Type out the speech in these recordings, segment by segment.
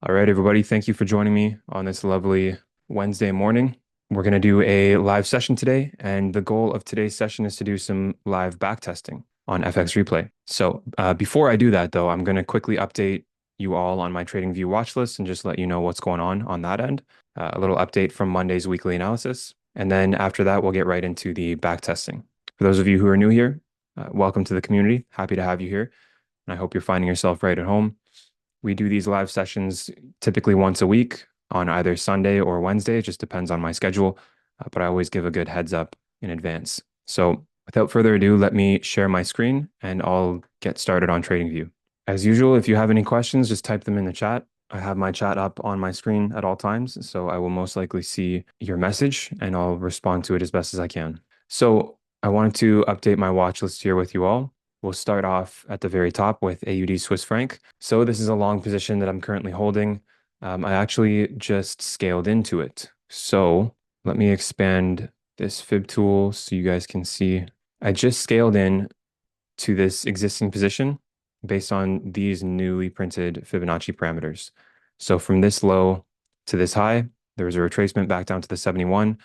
All right, everybody, thank you for joining me on this lovely Wednesday morning. We're going to do a live session today, and the goal of today's session is to do some live backtesting on FX Replay. So before I do that, though, I'm going to quickly update you all on my TradingView watch list and just let you know what's going on that end. A little update from Monday's weekly analysis. And then after that, we'll get right into the backtesting. For those of you who are new here, welcome to the community. Happy to have you here. And I hope you're finding yourself right at home. We do these live sessions typically once a week on either Sunday or Wednesday. It just depends on my schedule, but I always give a good heads up in advance. So without further ado, let me share my screen and I'll get started on TradingView. As usual, if you have any questions, just type them in the chat. I have my chat up on my screen at all times, so I will most likely see your message and I'll respond to it as best as I can. So I wanted to update my watch list here with you all. We'll start off at the very top with AUD Swiss franc. So this is a long position that I'm currently holding. I actually just scaled into it. So let me expand this fib tool so you guys can see. I just scaled in to this existing position based on these newly printed Fibonacci parameters. So from this low to this high, there was a retracement back down to the 71,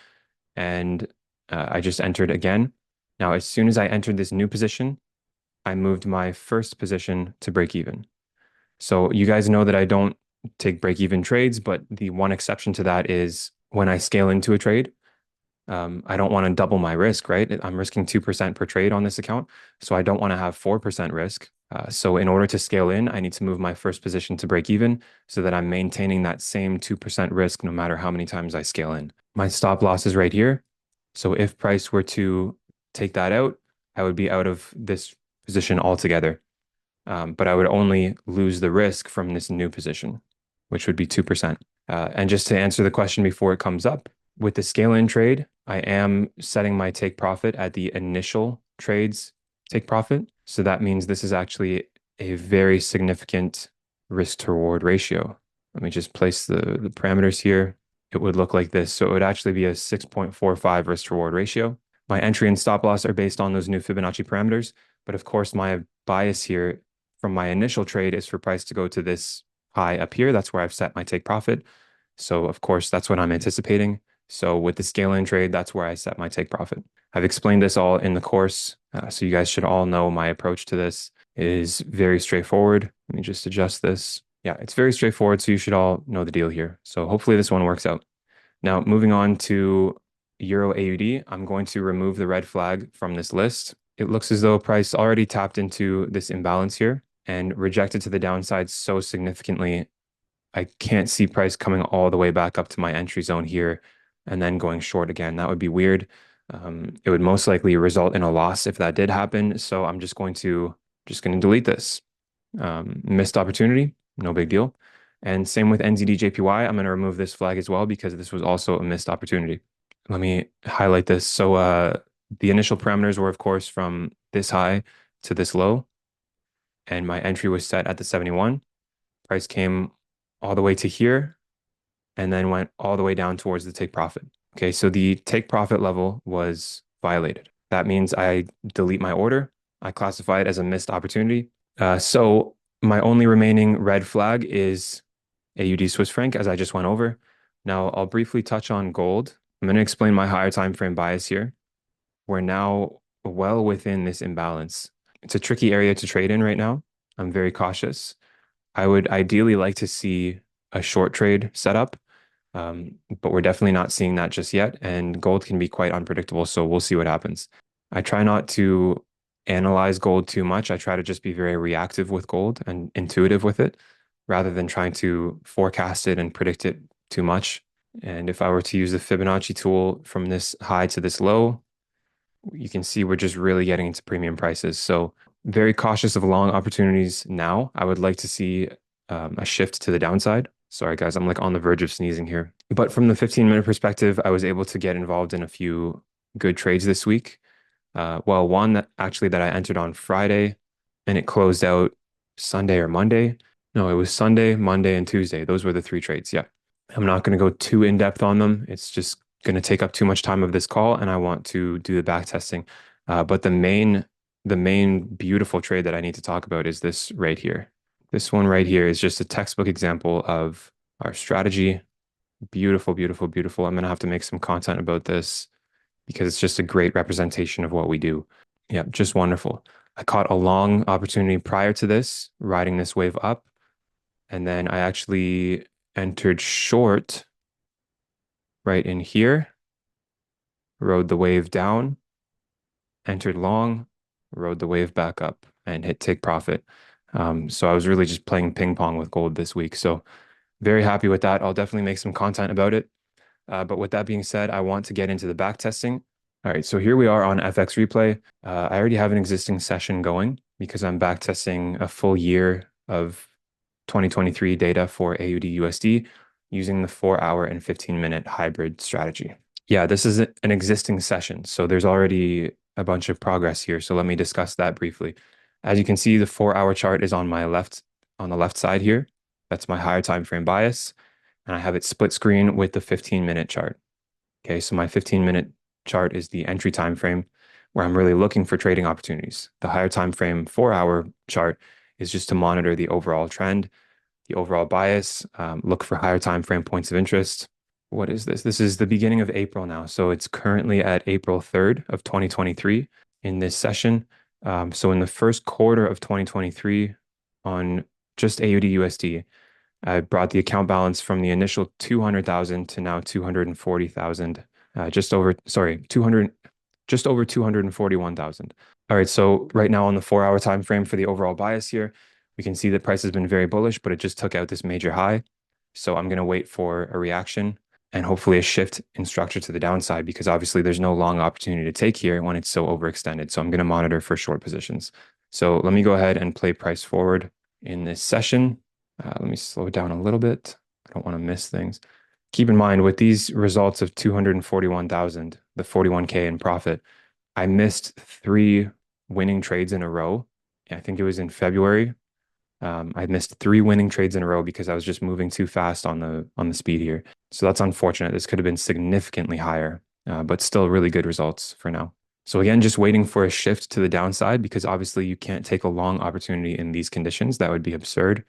and I just entered again. Now, as soon as I entered this new position, I moved my first position to break even. So you guys know that I don't take break even trades, but the one exception to that is when I scale into a trade, I don't want to double my risk, right? I'm risking 2% per trade on this account. So I don't want to have 4% risk. So in order to scale in, I need to move my first position to break even so that I'm maintaining that same 2% risk no matter how many times I scale in. My stop loss is right here. So if price were to take that out, I would be out of this position altogether. But I would only lose the risk from this new position, which would be 2%. And just to answer the question before it comes up, with the scale in trade, I am setting my take profit at the initial trade's take profit. So that means this is actually a very significant risk to reward ratio. Let me just place the parameters here. It would look like this. So it would actually be a 6.45 risk to reward ratio. My entry and stop loss are based on those new Fibonacci parameters. But of course, my bias here from my initial trade is for price to go to this high up here. That's where I've set my take profit. So of course, that's what I'm anticipating. So with the scale in trade, that's where I set my take profit. I've explained this all in the course. So you guys should all know my approach to this is very straightforward. Let me just adjust this. Yeah, it's very straightforward. So you should all know the deal here. So hopefully this one works out. Now, moving on to Euro AUD, I'm going to remove the red flag from this list. It looks as though price already tapped into this imbalance here and rejected to the downside so significantly. I can't see price coming all the way back up to my entry zone here and then going short again. That would be weird. It would most likely result in a loss if that did happen. So I'm just going to delete this. Missed opportunity, no big deal. And same with NZD JPY. I'm going to remove this flag as well because this was also a missed opportunity. Let me highlight this. So the initial parameters were, of course, from this high to this low, and my entry was set at the 71. Price came all the way to here and then went all the way down towards the take profit. Okay, so the take profit level was violated. That means I delete my order. I classify it as a missed opportunity. So my only remaining red flag is AUD Swiss franc, as I just went over. Now I'll briefly touch on gold. I'm going to explain my higher time frame bias here. We're now well within this imbalance. It's a tricky area to trade in right now. I'm very cautious. I would ideally like to see a short trade setup, but we're definitely not seeing that just yet. And gold can be quite unpredictable, so we'll see what happens. I try not to analyze gold too much. I try to just be very reactive with gold and intuitive with it, rather than trying to forecast it and predict it too much. And if I were to use the Fibonacci tool from this high to this low, you can see we're just really getting into premium prices. So very cautious of long opportunities now. I would like to see a shift to the downside. Sorry, guys, I'm like on the verge of sneezing here. But from the 15-minute perspective, I was able to get involved in a few good trades this week. Well, one that I entered on Friday and it closed out Sunday or Monday. No, it was Sunday, Monday, and Tuesday. Those were the three trades. Yeah. I'm not going to go too in depth on them. It's just going to take up too much time of this call, and I want to do the back testing. But the main beautiful trade that I need to talk about is this right here. This one right here is just a textbook example of our strategy. Beautiful, beautiful, beautiful. I'm gonna have to make some content about this because it's just a great representation of what we do. Yeah, just wonderful. I caught a long opportunity prior to this, riding this wave up, and then I actually entered short right in here, rode the wave down, entered long, rode the wave back up, and hit take profit. So I was really just playing ping pong with gold this week. So very happy with that. I'll definitely make some content about it. But with that being said, I want to get into the back testing. All right, so here we are on FX Replay. I already have an existing session going because I'm back testing a full year of 2023 data for AUD USD using the 4 hour and 15-minute hybrid strategy. Yeah, this is an existing session, so there's already a bunch of progress here. So let me discuss that briefly. As you can see, the 4 hour chart is on the left side here. That's my higher time frame bias, and I have it split screen with the 15-minute chart. Okay, so my 15-minute chart is the entry time frame where I'm really looking for trading opportunities. The higher time frame 4 hour chart is just to monitor the overall trend, the overall bias, look for higher time frame points of interest. What is this? This is the beginning of April now. So it's currently at April 3rd of 2023 in this session. So in the first quarter of 2023 on just AUD USD, I brought the account balance from the initial 200,000 to now 240,000, just over 241,000. All right, so right now on the 4 hour time frame for the overall bias here, we can see that price has been very bullish, but it just took out this major high. So I'm going to wait for a reaction and hopefully a shift in structure to the downside because obviously there's no long opportunity to take here when it's so overextended. So I'm going to monitor for short positions. So let me go ahead and play price forward in this session. Let me slow it down a little bit. I don't want to miss things. Keep in mind with these results of 241,000, the 41K in profit, I missed 3 winning trades in a row. I think it was in February. I missed 3 winning trades in a row because I was just moving too fast on the speed here. So that's unfortunate. This could have been significantly higher, but still really good results for now. So again, just waiting for a shift to the downside because obviously you can't take a long opportunity in these conditions. That would be absurd.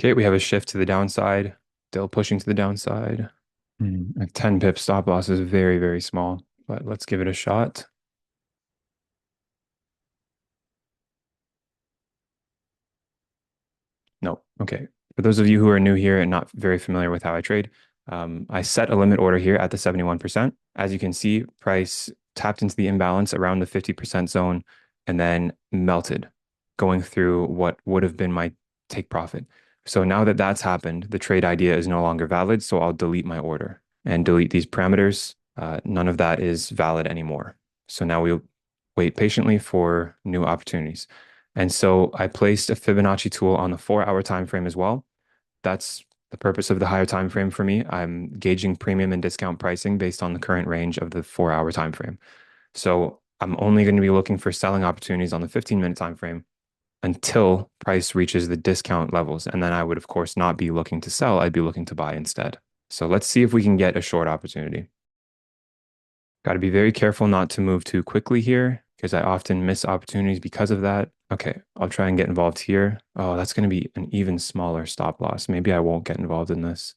Okay, we have a shift to the downside, still pushing to the downside. A 10 pip stop loss is very, very small, but let's give it a shot. No. Okay. For those of you who are new here and not very familiar with how I trade, I set a limit order here at the 71%. As you can see, price tapped into the imbalance around the 50% zone and then melted, going through what would have been my take profit. So now that that's happened, the trade idea is no longer valid. So I'll delete my order and delete these parameters. None of that is valid anymore. So now we'll wait patiently for new opportunities. And so I placed a Fibonacci tool on the 4 hour time frame as well. That's the purpose of the higher time frame for me. I'm gauging premium and discount pricing based on the current range of the 4 hour time frame. So I'm only going to be looking for selling opportunities on the 15-minute time frame until price reaches the discount levels. And then I would, of course, not be looking to sell. I'd be looking to buy instead. So let's see if we can get a short opportunity. Got to be very careful not to move too quickly here because I often miss opportunities because of that. Okay, I'll try and get involved here. Oh, that's going to be an even smaller stop loss. Maybe I won't get involved in this.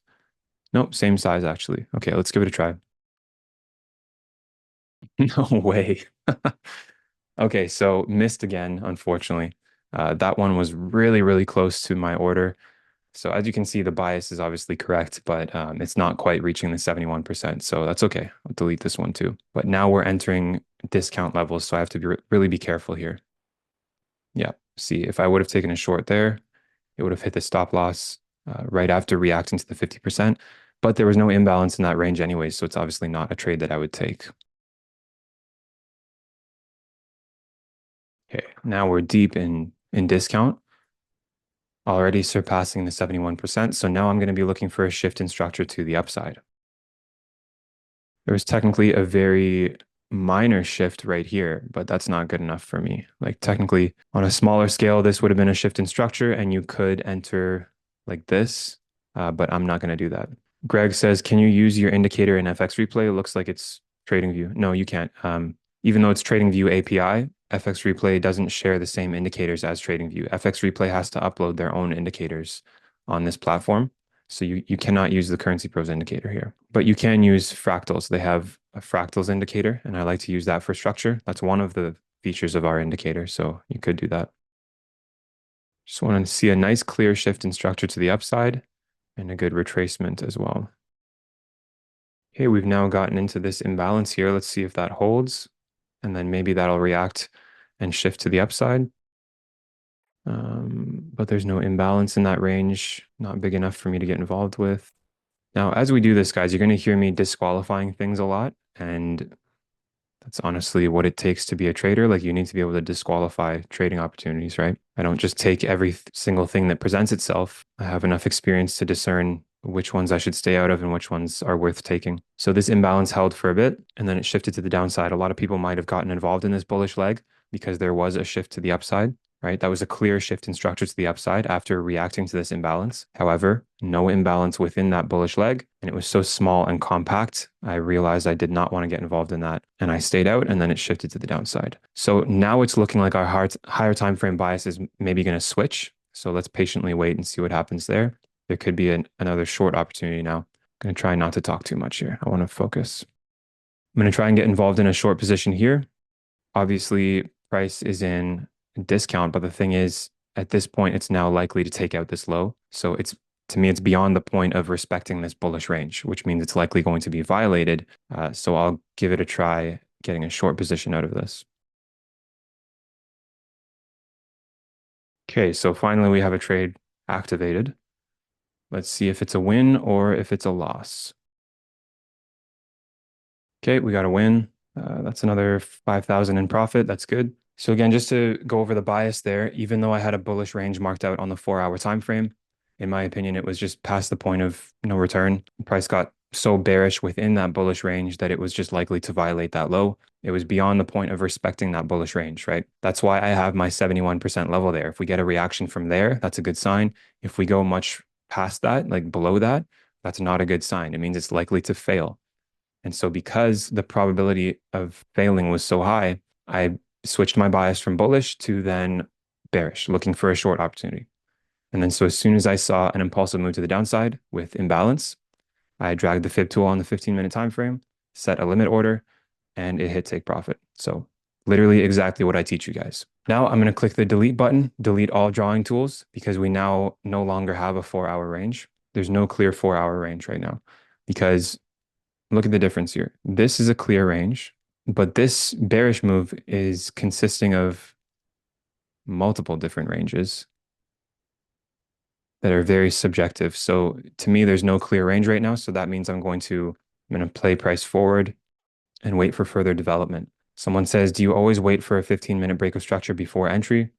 Nope, same size actually. Okay, let's give it a try. No way. Okay, so missed again, unfortunately. That one was really, really close to my order. So as you can see, the bias is obviously correct, but it's not quite reaching the 71%. So that's okay. I'll delete this one too. But now we're entering discount levels, so I have to really be careful here. Yeah, see, if I would have taken a short there, it would have hit the stop loss right after reacting to the 50%. But there was no imbalance in that range anyway, so it's obviously not a trade that I would take. Okay, now we're deep in discount, already surpassing the 71%. So now I'm going to be looking for a shift in structure to the upside. There was technically a very minor shift right here, but that's not good enough for me. Like technically on a smaller scale, this would have been a shift in structure and you could enter like this, but I'm not going to do that. Greg says, can you use your indicator in FX replay? It looks like it's TradingView. No, you can't. Even though it's TradingView API, FX Replay doesn't share the same indicators as TradingView. FX Replay has to upload their own indicators on this platform. So you cannot use the Currency Pros indicator here, but you can use fractals. They have a fractals indicator, and I like to use that for structure. That's one of the features of our indicator, so you could do that. Just want to see a nice clear shift in structure to the upside and a good retracement as well. Okay, we've now gotten into this imbalance here. Let's see if that holds, and then maybe that'll react and shift to the upside. But there's no imbalance in that range, not big enough for me to get involved with. Now, as we do this, guys, you're going to hear me disqualifying things a lot, and that's honestly what it takes to be a trader. Like, you need to be able to disqualify trading opportunities, right? I don't just take every single thing that presents itself. I have enough experience to discern which ones I should stay out of and which ones are worth taking. So this imbalance held for a bit, and then it shifted to the downside. A lot of people might have gotten involved in this bullish leg because there was a shift to the upside, right? That was a clear shift in structure to the upside after reacting to this imbalance. However, no imbalance within that bullish leg, and it was so small and compact, I realized I did not want to get involved in that, and I stayed out, and then it shifted to the downside. So now it's looking like our higher time frame bias is maybe going to switch. So let's patiently wait and see what happens there. There could be another short opportunity now. I'm going to try not to talk too much here. I want to focus. I'm going to try and get involved in a short position here. Obviously, price is in discount, but the thing is, at this point, it's now likely to take out this low. So to me, it's beyond the point of respecting this bullish range, which means it's likely going to be violated. So I'll give it a try getting a short position out of this. Okay, so finally we have a trade activated. Let's see if it's a win or if it's a loss. Okay, we got a win. That's another 5,000 in profit. That's good. So again, just to go over the bias there, even though I had a bullish range marked out on the 4-hour time frame, in my opinion, it was just past the point of no return. The price got so bearish within that bullish range that it was just likely to violate that low. It was beyond the point of respecting that bullish range, right? That's why I have my 71% level there. If we get a reaction from there, that's a good sign. If we go much past that, like below that, that's not a good sign. It means it's likely to fail. And so because the probability of failing was so high, I switched my bias from bullish to then bearish, looking for a short opportunity. And then so as soon as I saw an impulsive move to the downside with imbalance, I dragged the fib tool on the 15-minute time frame, set a limit order, and it hit take profit. So literally exactly what I teach you guys. Now I'm going to click the delete button, delete all drawing tools, because we now no longer have a 4-hour range. There's no clear 4-hour range right now, because look at the difference here. This is a clear range, but this bearish move is consisting of multiple different ranges that are very subjective. So to me, there's no clear range right now. So that means I'm going to play price forward and wait for further development. Someone says, do you always wait for a 15-minute break of structure before entry?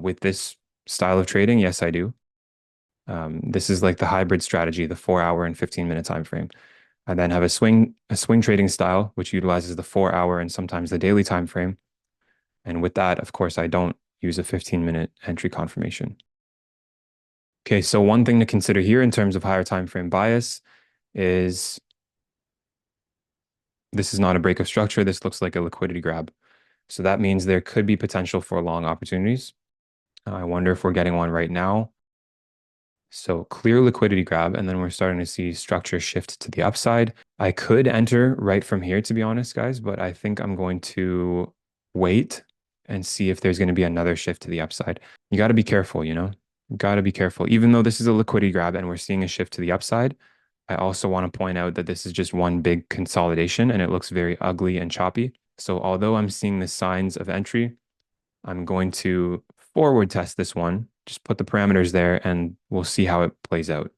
With this style of trading, yes, I do. This is like the hybrid strategy, the 4-hour and 15-minute time frame. I then have a swing trading style, which utilizes the 4-hour and sometimes the daily time frame. And with that, of course, I don't use a 15-minute entry confirmation. Okay, so one thing to consider here in terms of higher time frame bias is this is not a break of structure. This looks like a liquidity grab. So that means there could be potential for long opportunities. I wonder if we're getting one right now. So clear liquidity grab, and then we're starting to see structure shift to the upside. I could enter right from here, to be honest, guys, but I think I'm going to wait and see if there's going to be another shift to the upside. You got to be careful, You got to be careful. Even though this is a liquidity grab and we're seeing a shift to the upside, I also want to point out that this is just one big consolidation and it looks very ugly and choppy. So although I'm seeing the signs of entry, I'm going to forward test this one, just put the parameters there and we'll see how it plays out.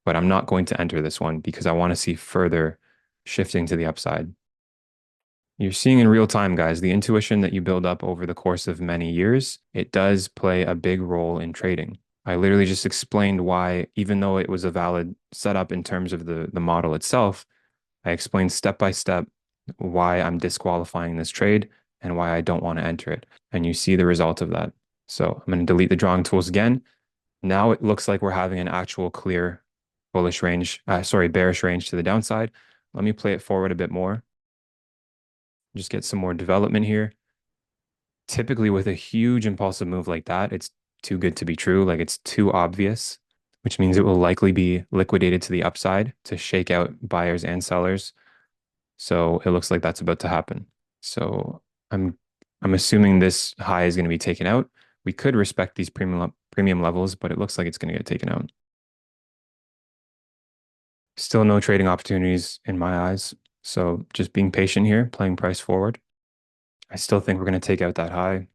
But I'm not going to enter this one because I want to see further shifting to the upside. You're seeing in real time, guys, the intuition that you build up over the course of many years, it does play a big role in trading. I literally just explained why, even though it was a valid setup in terms of the model itself, I explained step by step why I'm disqualifying this trade and why I don't want to enter it. And you see the result of that. So I'm going to delete the drawing tools again. Now it looks like we're having an actual clear bearish range to the downside. Let me play it forward a bit more. Just get some more development here. typically with a huge impulsive move like that, it's too good to be true. Like it's too obvious, which means it will likely be liquidated to the upside to shake out buyers and sellers. So it looks like that's about to happen. So I'm I'm assuming this high is going to be taken out. We could respect these premium levels, but it looks like it's going to get taken out. Still no trading opportunities in my eyes. So just being patient here, playing price forward. I still think we're going to take out that high,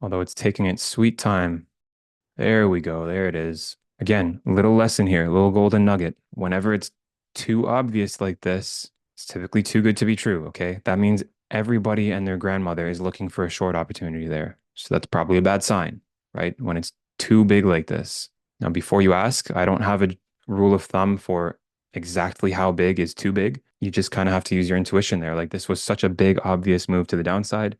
although it's taking its sweet time. There we go. There it is. Again, little lesson here, little golden nugget. Whenever it's too obvious like this, it's typically too good to be true. Okay. That means everybody and their grandmother is looking for a short opportunity there. So that's probably a bad sign, right? When it's too big like this. Now, before you ask, I don't have a rule of thumb for exactly how big is too big. You just kind of have to use your intuition there. Like this was such a big, obvious move to the downside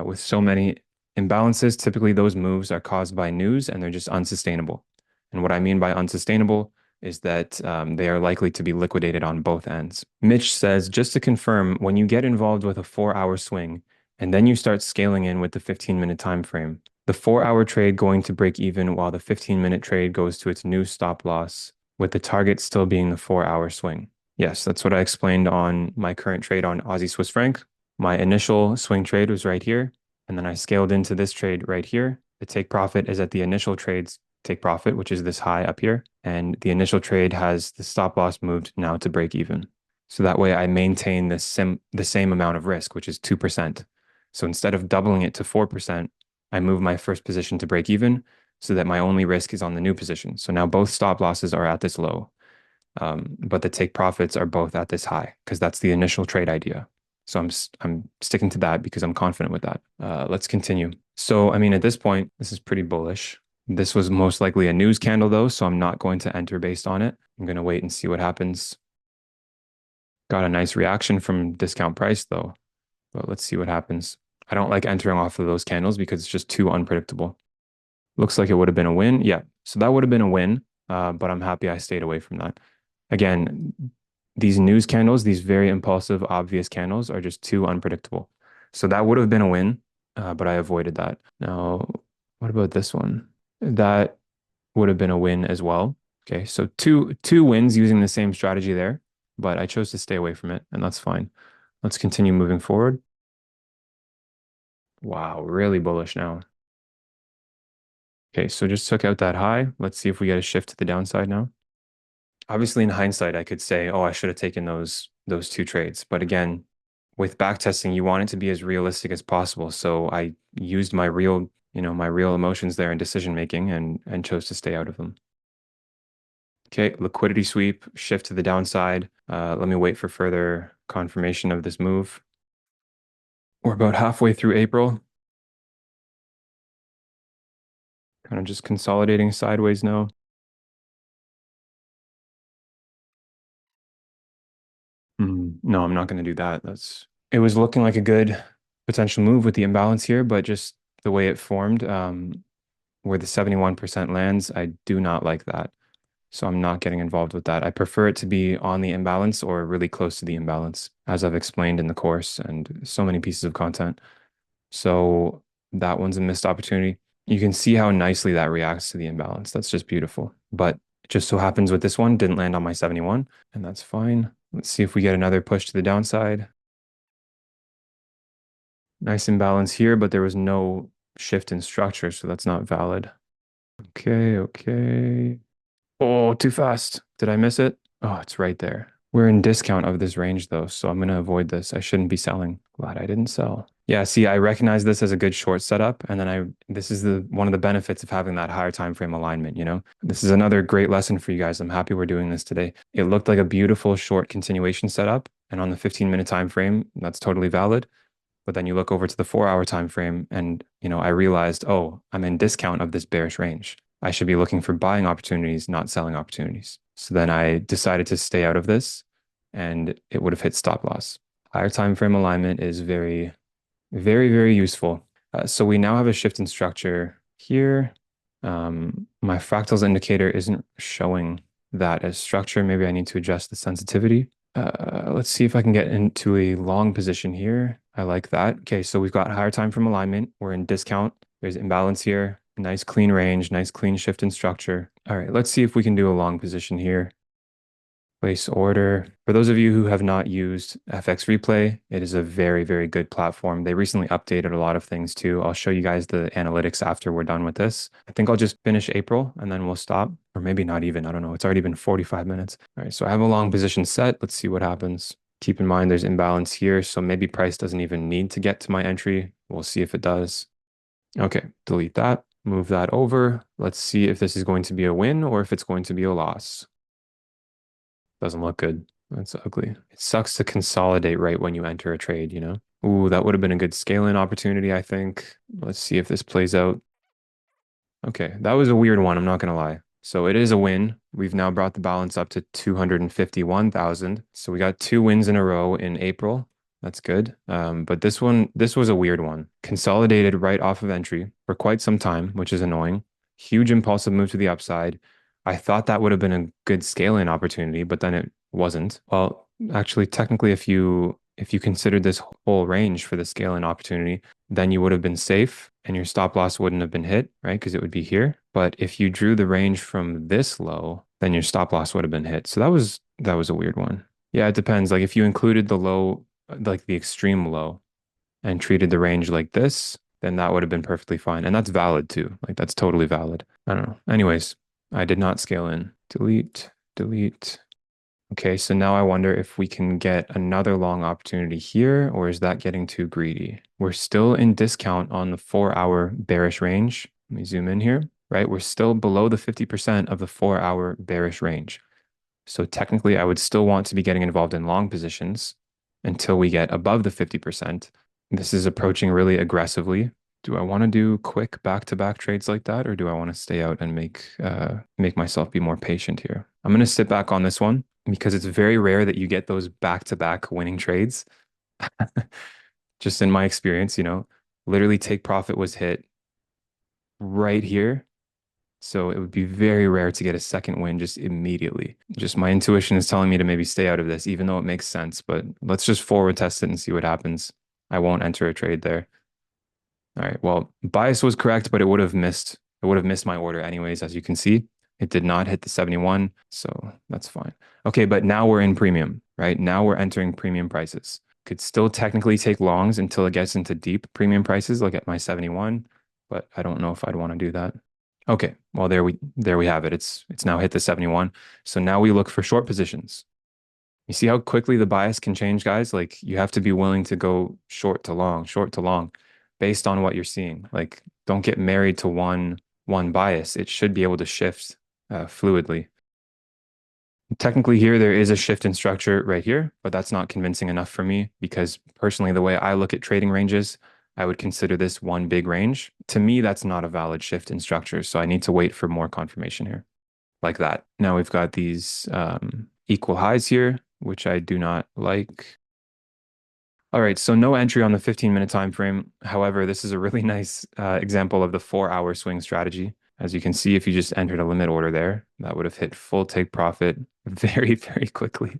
with so many imbalances. Typically, those moves are caused by news and they're just unsustainable. And what I mean by unsustainable is that they are likely to be liquidated on both ends. Mitch says, just to confirm, when you get involved with a 4-hour swing and then you start scaling in with the 15-minute time frame, the 4-hour trade going to break even while the 15-minute trade goes to its new stop loss, with the target still being the 4-hour swing. Yes, that's what I explained on my current trade on Aussie Swiss franc. My initial swing trade was right here, and then I scaled into this trade right here. The take profit is at the initial trade's take profit, which is this high up here, and the initial trade has the stop loss moved now to break even. So that way I maintain the same amount of risk, which is 2%. So instead of doubling it to 4%, I move my first position to break even so that my only risk is on the new position. So now both stop losses are at this low, but the take profits are both at this high because that's the initial trade idea. So I'm sticking to that because I'm confident with that. Let's continue. So, I mean, at this point, this is pretty bullish. This was most likely a news candle though, so I'm not going to enter based on it. I'm going to wait and see what happens. Got a nice reaction from discount price though, but let's see what happens. I don't like entering off of those candles because it's just too unpredictable. Looks like it would have been a win. Yeah, so that would have been a win, but I'm happy I stayed away from that. Again, these news candles, these very impulsive, obvious candles are just too unpredictable. So that would have been a win, but I avoided that. Now, what about this one? That would have been a win as well. Okay, so two wins using the same strategy there, but I chose to stay away from it, and that's fine. Let's continue moving forward. Wow, really bullish now. Okay, so just took out that high. Let's see if we get a shift to the downside now. Obviously, in hindsight, I could say, oh, I should have taken those two trades. But again, with backtesting, you want it to be as realistic as possible. So I used my real, my real emotions there in decision making and chose to stay out of them. Okay, liquidity sweep, shift to the downside. Let me wait for further confirmation of this move. We're about halfway through April. Kind of just consolidating sideways now. No, I'm not going to do that. It was looking like a good potential move with the imbalance here, but just the way it formed, where the 71% lands, I do not like that. So I'm not getting involved with that. I prefer it to be on the imbalance or really close to the imbalance, as I've explained in the course and so many pieces of content. So that one's a missed opportunity. You can see how nicely that reacts to the imbalance. That's just beautiful. But it just so happens with this one, didn't land on my 71, and that's fine. Let's see if we get another push to the downside. Nice imbalance here, but there was no shift in structure, so that's not valid. Okay, okay. Oh, too fast. Did I miss it? Oh, it's right there. We're in discount of this range though, so I'm going to avoid this. I shouldn't be selling. Glad I didn't sell. Yeah, see, I recognize this as a good short setup, and then this is the one of the benefits of having that higher time frame alignment. This is another great lesson for you guys. I'm happy we're doing this today. It looked like a beautiful short continuation setup, and on the 15-minute time frame, that's totally valid. But then you look over to the 4-hour time frame and, I realized, oh, I'm in discount of this bearish range. I should be looking for buying opportunities, not selling opportunities. So then I decided to stay out of this and it would have hit stop loss. Higher time frame alignment is very, very, very useful. So we now have a shift in structure here. My fractals indicator isn't showing that as structure. Maybe I need to adjust the sensitivity. Let's see if I can get into a long position here. I like that. Okay, so we've got higher time from alignment. We're in discount. There's imbalance here. Nice clean range, nice clean shift in structure. All right, let's see if we can do a long position here. Place order. For those of you who have not used FX Replay, it is a very, very good platform. They recently updated a lot of things too. I'll show you guys the analytics after we're done with this. I think I'll just finish April and then we'll stop, or maybe not even. I don't know. It's already been 45 minutes. All right, so I have a long position set. Let's see what happens. Keep in mind there's imbalance here, so maybe price doesn't even need to get to my entry. We'll see if it does. Okay, delete that. Move that over. Let's see if this is going to be a win or if it's going to be a loss. Doesn't look good. That's ugly. It sucks to consolidate right when you enter a trade, you know? Ooh, that would have been a good scale-in opportunity, I think. Let's see if this plays out. Okay, that was a weird one, I'm not gonna lie. So it is a win. We've now brought the balance up to 251,000. So we got two wins in a row in April. That's good. But this was a weird one. Consolidated right off of entry for quite some time, which is annoying. Huge impulsive move to the upside. I thought that would have been a good scale-in opportunity, but then it wasn't. Well, actually, technically, if you considered this whole range for the scale-in opportunity, then you would have been safe and your stop loss wouldn't have been hit, right? Because it would be here. But if you drew the range from this low, then your stop loss would have been hit. So that was a weird one. Yeah, it depends. Like if you included the low, like the extreme low, and treated the range like this, then that would have been perfectly fine. And that's valid too. Like that's totally valid. I don't know. Anyways, I did not scale in. Delete, delete. Okay, so now I wonder if we can get another long opportunity here, or is that getting too greedy? We're still in discount on the 4-hour bearish range. Let me zoom in here, right? We're still below the 50% of the 4-hour bearish range. So technically, I would still want to be getting involved in long positions until we get above the 50%. This is approaching really aggressively. Do I want to do quick back-to-back trades like that, or do I want to stay out and make myself be more patient here? I'm going to sit back on this one because it's very rare that you get those back-to-back winning trades. Just in my experience, literally take profit was hit right here. So it would be very rare to get a second win just immediately. Just my intuition is telling me to maybe stay out of this, even though it makes sense. But let's just forward test it and see what happens. I won't enter a trade there. All right. Well, bias was correct, but it would have missed. It would have missed my order anyways, as you can see. It did not hit the 71, so that's fine. Okay, but now we're in premium, right? Now we're entering premium prices. Could still technically take longs until it gets into deep premium prices, like at my 71, but I don't know if I'd want to do that. Okay, well there we have it. It's now hit the 71. So now we look for short positions. You see how quickly the bias can change, guys? Like you have to be willing to go short to long based on what you're seeing. Like don't get married to one bias. It should be able to shift fluidly. Technically here, there is a shift in structure right here, but that's not convincing enough for me because personally, the way I look at trading ranges, I would consider this one big range. To me, that's not a valid shift in structure. So I need to wait for more confirmation here like that. Now we've got these equal highs here, which I do not like. All right, so no entry on the 15-minute time frame. However, this is a really nice example of the 4-hour swing strategy. As you can see, if you just entered a limit order there, that would have hit full take profit very, very quickly.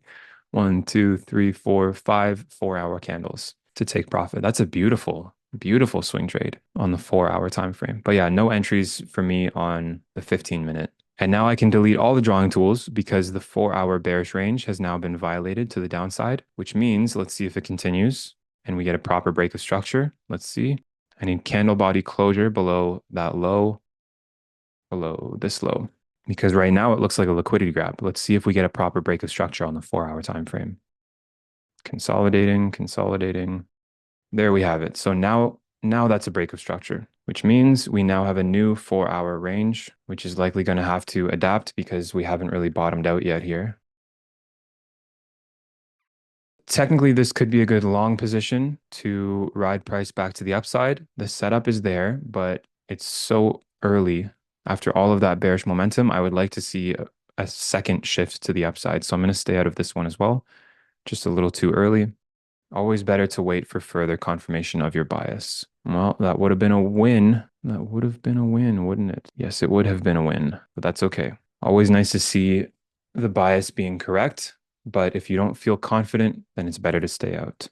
1, 2, 3, 4, 5 4-hour candles to take profit. That's a beautiful, beautiful swing trade on the 4-hour time frame. But yeah, no entries for me on the 15-minute. And now I can delete all the drawing tools because the 4-hour bearish range has now been violated to the downside, which means, let's see if it continues and we get a proper break of structure. Let's see. I need candle body closure below that low, below this low, because right now it looks like a liquidity grab. Let's see if we get a proper break of structure on the 4-hour time frame. Consolidating, consolidating. There we have it. So now that's a break of structure, which means we now have a new 4-hour range, which is likely going to have to adapt because we haven't really bottomed out yet here. Technically, this could be a good long position to ride price back to the upside. The setup is there, but it's so early. After all of that bearish momentum, I would like to see a second shift to the upside. So I'm going to stay out of this one as well. Just a little too early. Always better to wait for further confirmation of your bias. Well, that would have been a win. That would have been a win, wouldn't it? Yes, it would have been a win, but that's okay. Always nice to see the bias being correct, but if you don't feel confident, then it's better to stay out.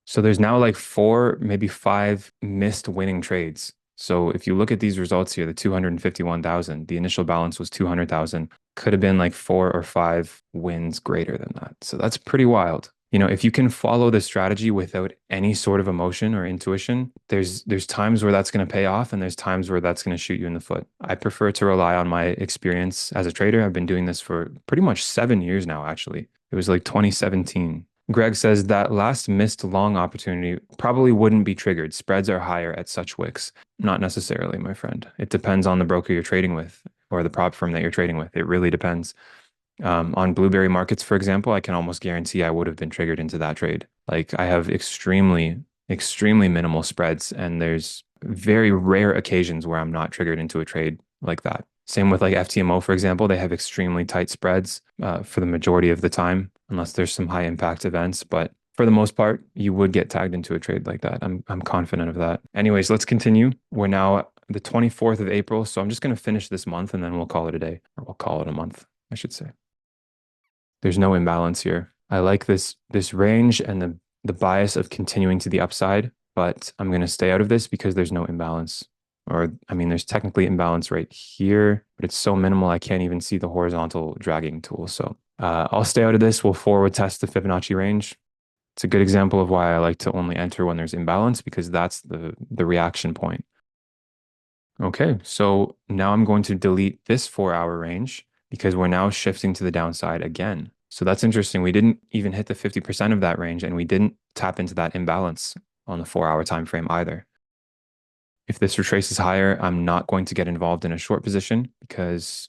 So there's now like four, maybe five missed winning trades. So if you look at these results here, the 251,000, the initial balance was 200,000, could have been like four or five wins greater than that. So that's pretty wild. If you can follow the strategy without any sort of emotion or intuition, there's times where that's going to pay off and there's times where that's going to shoot you in the foot. I prefer to rely on my experience as a trader. I've been doing this for pretty much 7 years now, actually. It was like 2017. Greg says that last missed long opportunity probably wouldn't be triggered. Spreads are higher at such wicks. Not necessarily, my friend. It depends on the broker you're trading with or the prop firm that you're trading with. It really depends. On blueberry markets, for example, I can almost guarantee I would have been triggered into that trade. Like I have extremely, extremely minimal spreads, and there's very rare occasions where I'm not triggered into a trade like that. Same with like FTMO, for example, they have extremely tight spreads for the majority of the time, unless there's some high impact events. But for the most part, you would get tagged into a trade like that. I'm confident of that. Anyways, let's continue. We're now the 24th of April, so I'm just going to finish this month and then we'll call it a day, or we'll call it a month, I should say. There's no imbalance here. I like this range and the bias of continuing to the upside, but I'm going to stay out of this because there's no imbalance. Or, I mean, there's technically imbalance right here, but it's so minimal I can't even see the horizontal dragging tool. So I'll stay out of this. We'll forward test the Fibonacci range. It's a good example of why I like to only enter when there's imbalance because that's the reaction point. Okay, so now I'm going to delete this 4 hour range because we're now shifting to the downside again. So that's interesting. We didn't even hit the 50% of that range and we didn't tap into that imbalance on the 4 hour time frame either. If this retraces higher, I'm not going to get involved in a short position because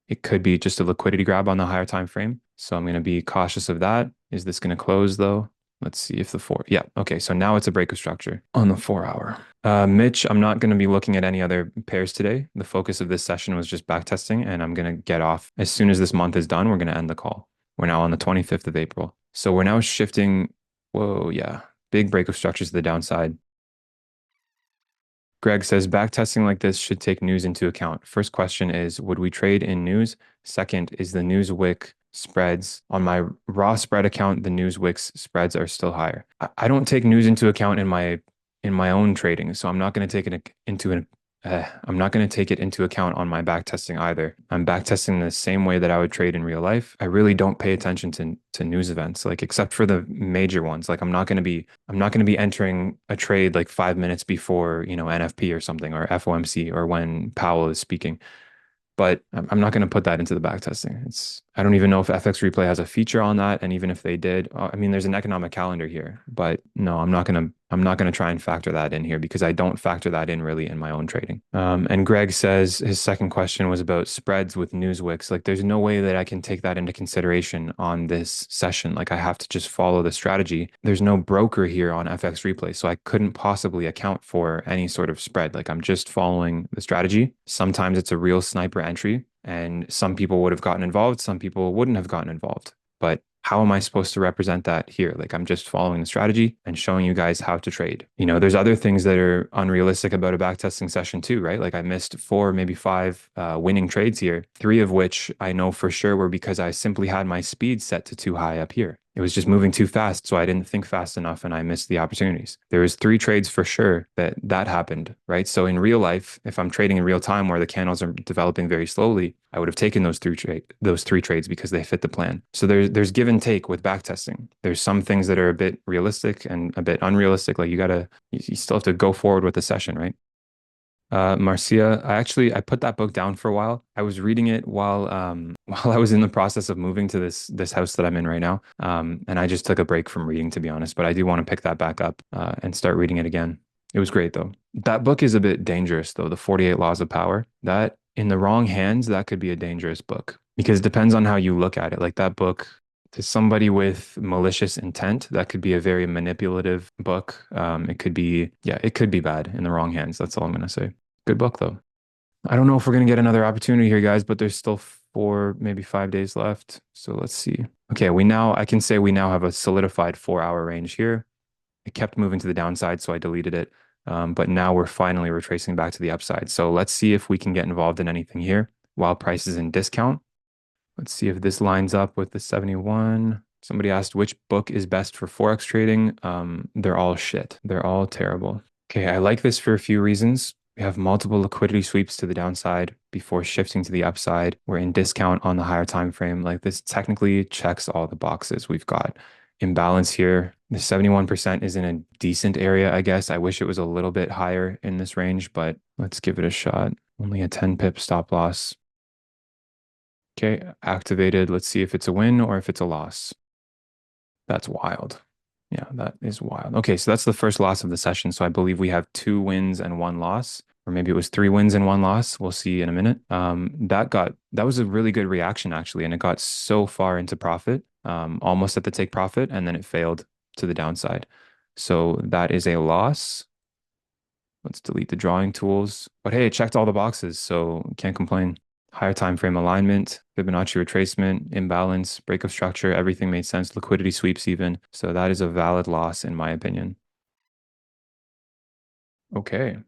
it could be just a liquidity grab on the higher time frame. So I'm going to be cautious of that. Is this going to close though? Let's see if the four, yeah. Okay. So now it's a break of structure on the 4 hour. Mitch, I'm not going to be looking at any other pairs today. The focus of this session was just backtesting and I'm going to get off as soon as this month is done. We're going to end the call. We're now on the 25th of April. So we're now shifting. Whoa. Yeah. Big break of structure to the downside. Greg says backtesting like this should take news into account. First question is, would we trade in news? Second, is the news wick spreads on my raw spread account, the news wicks spreads are still higher. I don't take news into account in my own trading, so I'm not going to take it into an I'm not going to take it into account on my back testing either. I'm back testing the same way that I would trade in real life. I really don't pay attention to news events, like except for the major ones. Like I'm not going to be entering a trade like 5 minutes before, NFP or something or FOMC or when Powell is speaking. But I'm not going to put that into the back testing. I don't even know if FX Replay has a feature on that, and even if they did, I mean, there's an economic calendar here, but no, I'm not gonna try and factor that in here because I don't factor that in really in my own trading. And Greg says his second question was about spreads with Newswicks. Like, there's no way that I can take that into consideration on this session. Like, I have to just follow the strategy. There's no broker here on FX Replay, so I couldn't possibly account for any sort of spread. Like, I'm just following the strategy. Sometimes it's a real sniper entry, and some people would have gotten involved, some people wouldn't have gotten involved. But how am I supposed to represent that here? Like, I'm just following the strategy and showing you guys how to trade. There's other things that are unrealistic about a backtesting session too, right? Like, I missed four, maybe five winning trades here, three of which I know for sure were because I simply had my speed set to too high up here. It was just moving too fast, so I didn't think fast enough and I missed the opportunities. There was three trades for sure that happened, right? So in real life, if I'm trading in real time where the candles are developing very slowly, I would have taken those three trades because they fit the plan. So there's give and take with backtesting. There's some things that are a bit realistic and a bit unrealistic. Like, you still have to go forward with the session, right? Marcia, I put that book down for a while. I was reading it while while I was in the process of moving to this house that I'm in right now. And I just took a break from reading, to be honest. But I do want to pick that back up and start reading it again. It was great though. That book is a bit dangerous though. The 48 Laws of Power. That in the wrong hands, that could be a dangerous book because it depends on how you look at it. Like, that book, to somebody with malicious intent, that could be a very manipulative book. It could be bad in the wrong hands. That's all I'm going to say. Good book, though. I don't know if we're going to get another opportunity here, guys, but there's still 4, maybe 5 days left. So let's see. Okay, I can say we now have a solidified 4 hour range here. It kept moving to the downside, so I deleted it. But now we're finally retracing back to the upside. So let's see if we can get involved in anything here while price is in discount. Let's see if this lines up with the 71. Somebody asked which book is best for Forex trading. They're all shit. They're all terrible. Okay, I like this for a few reasons. We have multiple liquidity sweeps to the downside before shifting to the upside. We're in discount on the higher time frame. Like this technically checks all the boxes. We've got imbalance here. The 71% is in a decent area, I guess. I wish it was a little bit higher in this range, but let's give it a shot. Only a 10 pip stop loss. Okay, activated. Let's see if it's a win or if it's a loss. That's wild. Yeah, that is wild. Okay, so that's the first loss of the session. So I believe we have two wins and one loss, or maybe it was three wins and one loss. We'll see in a minute. That was a really good reaction actually, and it got so far into profit, almost at the take profit, and then it failed to the downside. So that is a loss. Let's delete the drawing tools. But hey, it checked all the boxes, so can't complain. Higher time frame alignment, Fibonacci retracement, imbalance, break of structure, everything made sense. Liquidity sweeps even. So that is a valid loss in my opinion. Okay.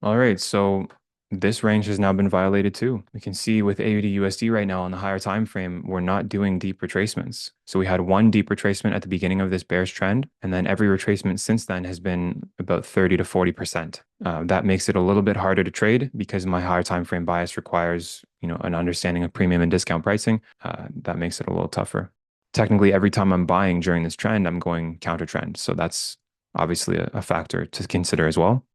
All right. So this range has now been violated too. We can see with AUD USD right now on the higher time frame, we're not doing deep retracements. So we had one deep retracement at the beginning of this bearish trend, and then every retracement since then has been about 30 to 40%. That makes it a little bit harder to trade because my higher time frame bias requires, an understanding of premium and discount pricing. That makes it a little tougher. Technically, every time I'm buying during this trend, I'm going counter trend. So that's obviously a factor to consider as well.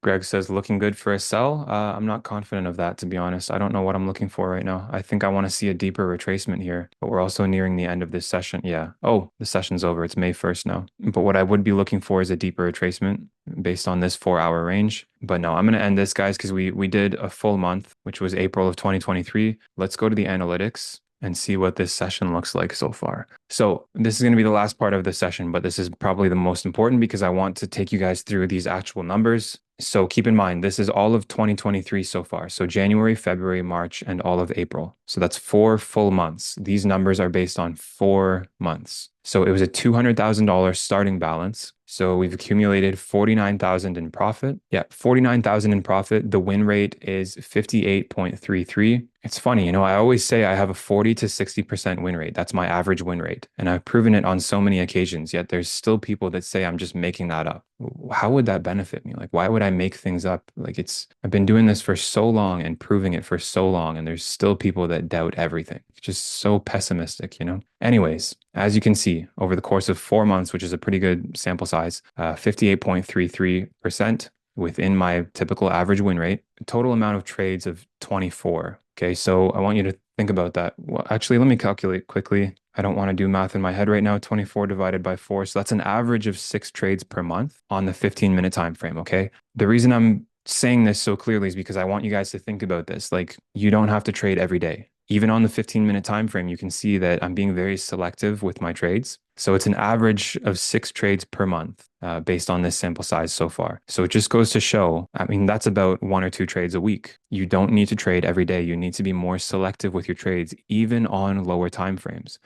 Greg says, looking good for a sell. I'm not confident of that, to be honest. I don't know what I'm looking for right now. I think I want to see a deeper retracement here, but we're also nearing the end of this session. Yeah. Oh, the session's over. It's May 1st now. But what I would be looking for is a deeper retracement based on this 4 hour range. But no, I'm going to end this, guys, because we did a full month, which was April of 2023. Let's go to the analytics and see what this session looks like so far. So this is going to be the last part of the session, but this is probably the most important because I want to take you guys through these actual numbers. So keep in mind, this is all of 2023 so far. So January, February, March, and all of April. So that's 4 full months. These numbers are based on 4 months. So it was a $200,000 starting balance. So we've accumulated 49,000 in profit. Yeah, 49,000 in profit. The win rate is 58.33. It's funny, I always say I have a 40 to 60% win rate. That's my average win rate. And I've proven it on so many occasions, yet there's still people that say I'm just making that up. How would that benefit me? Like, why would I make things up? Like I've been doing this for so long and proving it for so long, and there's still people that doubt everything. It's just so pessimistic. Anyways, as you can see, over the course of 4 months, which is a pretty good sample size, 58.33% within my typical average win rate, total amount of trades of 24. Okay, so I want you to think about that. Well, actually, let me calculate quickly. I don't want to do math in my head right now. 24 divided by 4. So that's an average of 6 trades per month on the 15-minute time frame. Okay. The reason I'm saying this so clearly is because I want you guys to think about this. Like, you don't have to trade every day. Even on the 15-minute time frame, you can see that I'm being very selective with my trades. So it's an average of 6 trades per month based on this sample size so far. So it just goes to show, that's about 1 or 2 trades a week. You don't need to trade every day. You need to be more selective with your trades, even on lower time frames.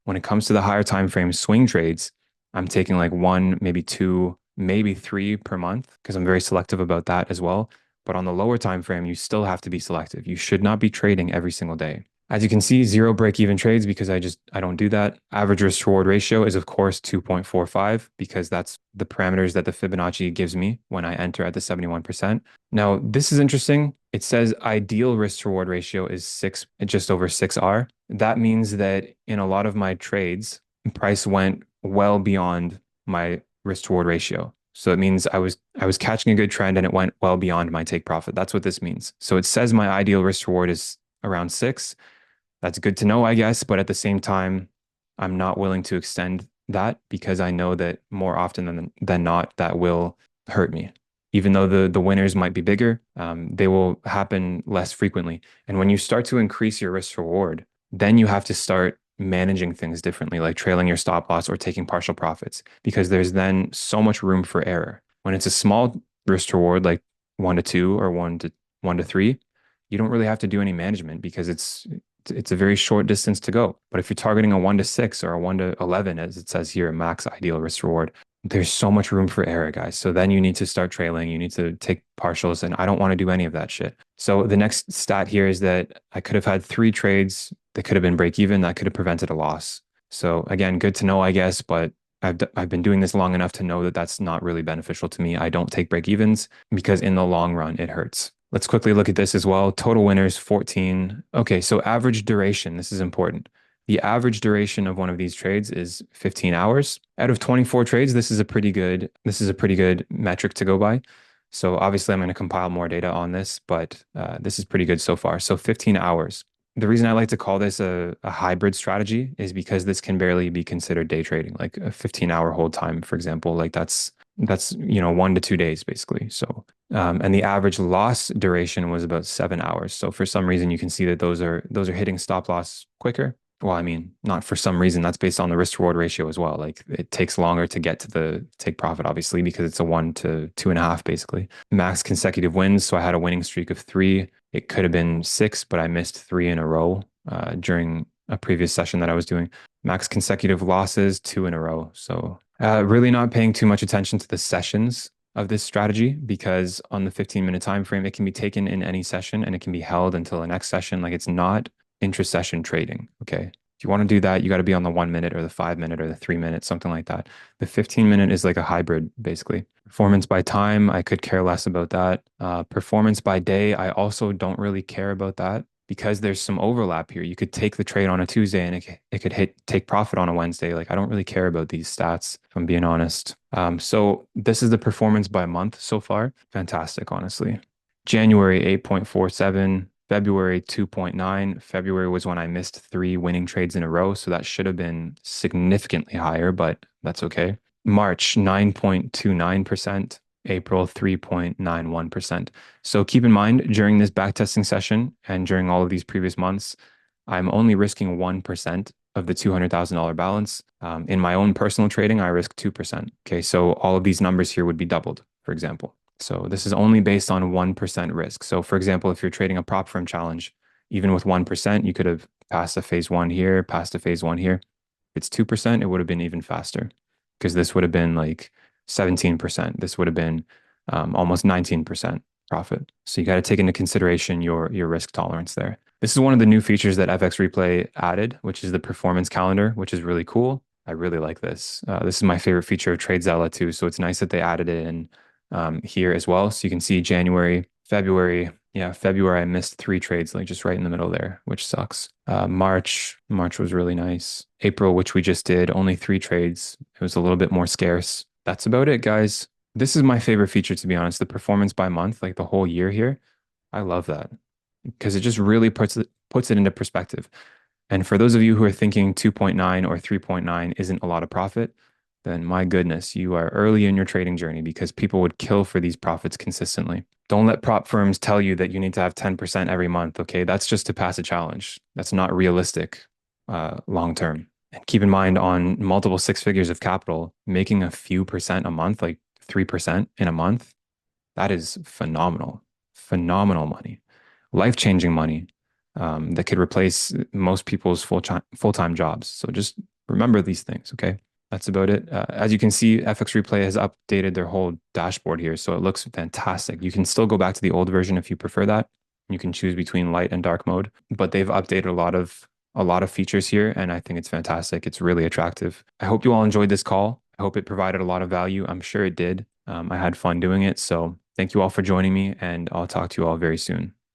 When it comes to the higher time frame swing trades, I'm taking like 1, maybe 2, maybe 3 per month because I'm very selective about that as well. But on the lower time frame, you still have to be selective. You should not be trading every single day. As you can see, 0 break-even trades because I don't do that. Average risk reward ratio is of course 2.45 because that's the parameters that the Fibonacci gives me when I enter at the 71%. Now, this is interesting. It says ideal risk reward ratio is just over 6R. That means that in a lot of my trades, price went well beyond my risk reward ratio. So it means I was catching a good trend and it went well beyond my take profit. That's what this means. So it says my ideal risk reward is around 6. That's good to know, I guess. But at the same time, I'm not willing to extend that because I know that more often than not, that will hurt me. Even though the winners might be bigger, they will happen less frequently. And when you start to increase your risk reward, then you have to start managing things differently, like trailing your stop loss or taking partial profits, because there's then so much room for error. When it's a small risk reward, like 1 to 2 or 1 to 3, you don't really have to do any management because it's a very short distance to go. But if you're targeting a 1 to 6 or a 1 to 11, as it says here, max ideal risk reward, there's so much room for error, guys. So then you need to start trailing, you need to take partials, and I don't want to do any of that shit. So the next stat here is that I could have had three trades that could have been break even, that could have prevented a loss. So again, good to know, I guess, but I've been doing this long enough to know that that's not really beneficial to me. I don't take break evens because in the long run, it hurts. Let's quickly look at this as well. Total winners 14. Okay, so average duration, this is important. The average duration of one of these trades is 15 hours. Out of 24 trades, this is a pretty good metric to go by. So obviously I'm going to compile more data on this, but this is pretty good so far. So 15 hours. The reason I like to call this a hybrid strategy is because this can barely be considered day trading, like a 15-hour hold time, for example. Like that's 1 to 2 days basically. So and the average loss duration was about 7 hours. So for some reason, you can see that those are hitting stop loss quicker. Well, I mean, not for some reason. That's based on the risk reward ratio as well. Like it takes longer to get to the take profit, obviously, because it's a 1 to 2.5, basically. Max consecutive wins. So I had a winning streak of three. It could have been six, but I missed three in a row during a previous session that I was doing. Max consecutive losses, two in a row. So really not paying too much attention to the sessions of this strategy because on the 15-minute time frame, it can be taken in any session and it can be held until the next session. Like it's not intra-session trading. Okay. If you want to do that, you got to be on the 1 minute or the 5 minute or the 3 minute, something like that. The 15-minute is like a hybrid, basically. Performance by time, I could care less about that. Performance by day, I also don't really care about that because there's some overlap here. You could take the trade on a Tuesday and it could take profit on a Wednesday. Like I don't really care about these stats, if I'm being honest. So this is the performance by month so far. Fantastic, honestly. January 8.47, February 2.9. February was when I missed three winning trades in a row, so that should have been significantly higher, but that's okay. March 9.29%, April 3.91%. So keep in mind during this backtesting session and during all of these previous months, I'm only risking 1% of the $200,000 balance. In my own personal trading, I risk 2%. Okay, so all of these numbers here would be doubled, for example. So this is only based on 1% risk. So for example, if you're trading a prop firm challenge, even with 1%, you could have passed a phase one here, passed a phase one here. If it's 2%, it would have been even faster because this would have been like 17%. This would have been almost 19% profit. So you got to take into consideration your risk tolerance there. This is one of the new features that FX Replay added, which is the performance calendar, which is really cool. I really like this. This is my favorite feature of TradeZella too. So it's nice that they added it in here as well. So you can see January, February. Yeah, February, I missed three trades, like just right in the middle there, which sucks. March was really nice. April, which we just did, only three trades. It was a little bit more scarce. That's about it, guys. This is my favorite feature, to be honest. The performance by month, like the whole year here. I love that because it just really puts it into perspective. And for those of you who are thinking 2.9 or 3.9 isn't a lot of profit, then my goodness, you are early in your trading journey because people would kill for these profits consistently. Don't let prop firms tell you that you need to have 10% every month. Okay. That's just to pass a challenge. That's not realistic long term. And keep in mind on multiple six figures of capital, making a few percent a month, like 3% in a month, that is phenomenal, phenomenal money, life-changing money that could replace most people's full-time jobs. So just remember these things, okay? That's about it. As you can see, FX Replay has updated their whole dashboard here, so it looks fantastic. You can still go back to the old version if you prefer that. You can choose between light and dark mode, but they've updated a lot of features here, and I think it's fantastic. It's really attractive. I hope you all enjoyed this call. I hope it provided a lot of value. I'm sure it did. I had fun doing it, so thank you all for joining me, and I'll talk to you all very soon.